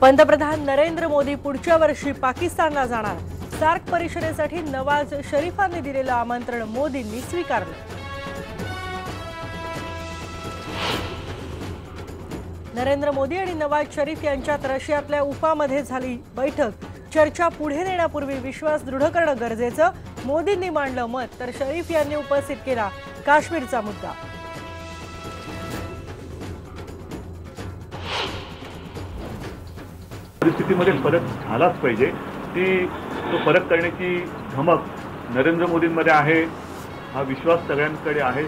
पंतप्रधान नरेंद्र मोदी पुढच्या वर्षी पाकिस्तानला जाणार। सार्क परिषदेसाठी नवाज शरीफांनी दिलेलं आमंत्रण मोदींनी स्वीकारलं। नरेंद्र मोदी आणि नवाज शरीफ यांच्यात रशियातल्या उफामध्ये झाली बैठक। चर्चा पुढे नेण्यापूर्वी विश्वास दृढ करणं गरजेचं, मोदींनी मांडलं मत, तर शरीफ यांनी उपस्थित केला काश्मीरचा मुद्दा। परिस्थितीमध्ये फरक झालाच पाहिजे। तो फरक करण्याची धमक नरेंद्र मोदींमध्ये आहे, हा विश्वास सगळ्यांकडे आहे।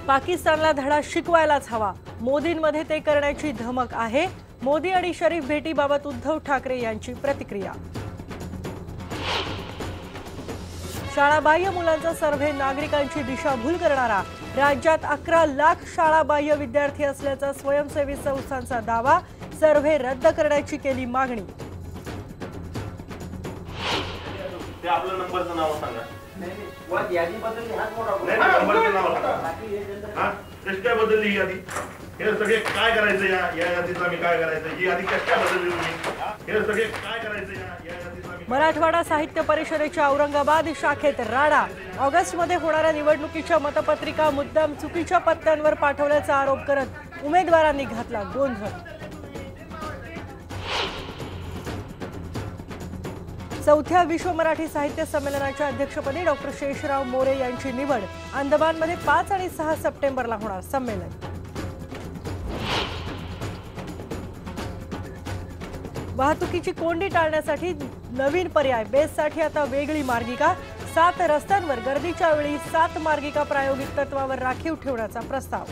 पाकिस्तानला धडा शिकवायलाच हवा, मोदींमध्ये ते करण्याची धमक आहे। मोदी आणि शरीफ भेटीबाबत उद्धव ठाकरे यांची प्रतिक्रिया। शाळाबाह्य मुलांचा सर्व्हे नागरिकांची दिशाभूल करणारा। राज्यात 11 लाख शाळाबाह्य विद्यार्थी असल्याचा स्वयंसेवी संस्थांचा दावा। सर्व्हे रद्द करण्याची केली मागणी। ते आपलं नंबरचं नाव सांगा। नाही यादी बदलली, हाच मोठा नंबरचं नाव सांगा। हां कशी काय बदलली ही यादी? हे सगळे काय करायचं या यादीचं आम्ही काय करायचं? ही यादी कशी काय बदलली तुम्ही? हे सगळे काय करायचं या यादीचं आम्ही? मराठवाडा साहित्य परिषदेच्या औरंगाबाद शाखेत राडा। ऑगस्टमध्ये होणाऱ्या निवडणुकीच्या मतपत्रिका मुद्दाम चुकीच्या पत्त्यांवर पाठवल्याचा आरोप करत उमेदवारांनी घातला गोंधळ। चौथ्या विश्व मराठी साहित्य संमेलनाच्या अध्यक्षपदी डॉक्टर शेषराव मोरे यांची निवड। अंदमानमध्ये 5 आणि 6 सप्टेंबरला होणार संमेलन। वाहतुकीची कोंडी टाळण्यासाठी नवीन पर्याय। बेस्टसाठी आता वेगळी मार्गिका। 7 रस्त्यांवर गर्दीच्या वेळी 7 मार्गिका प्रायोगिक तत्वावर राखीव ठेवण्याचा प्रस्ताव।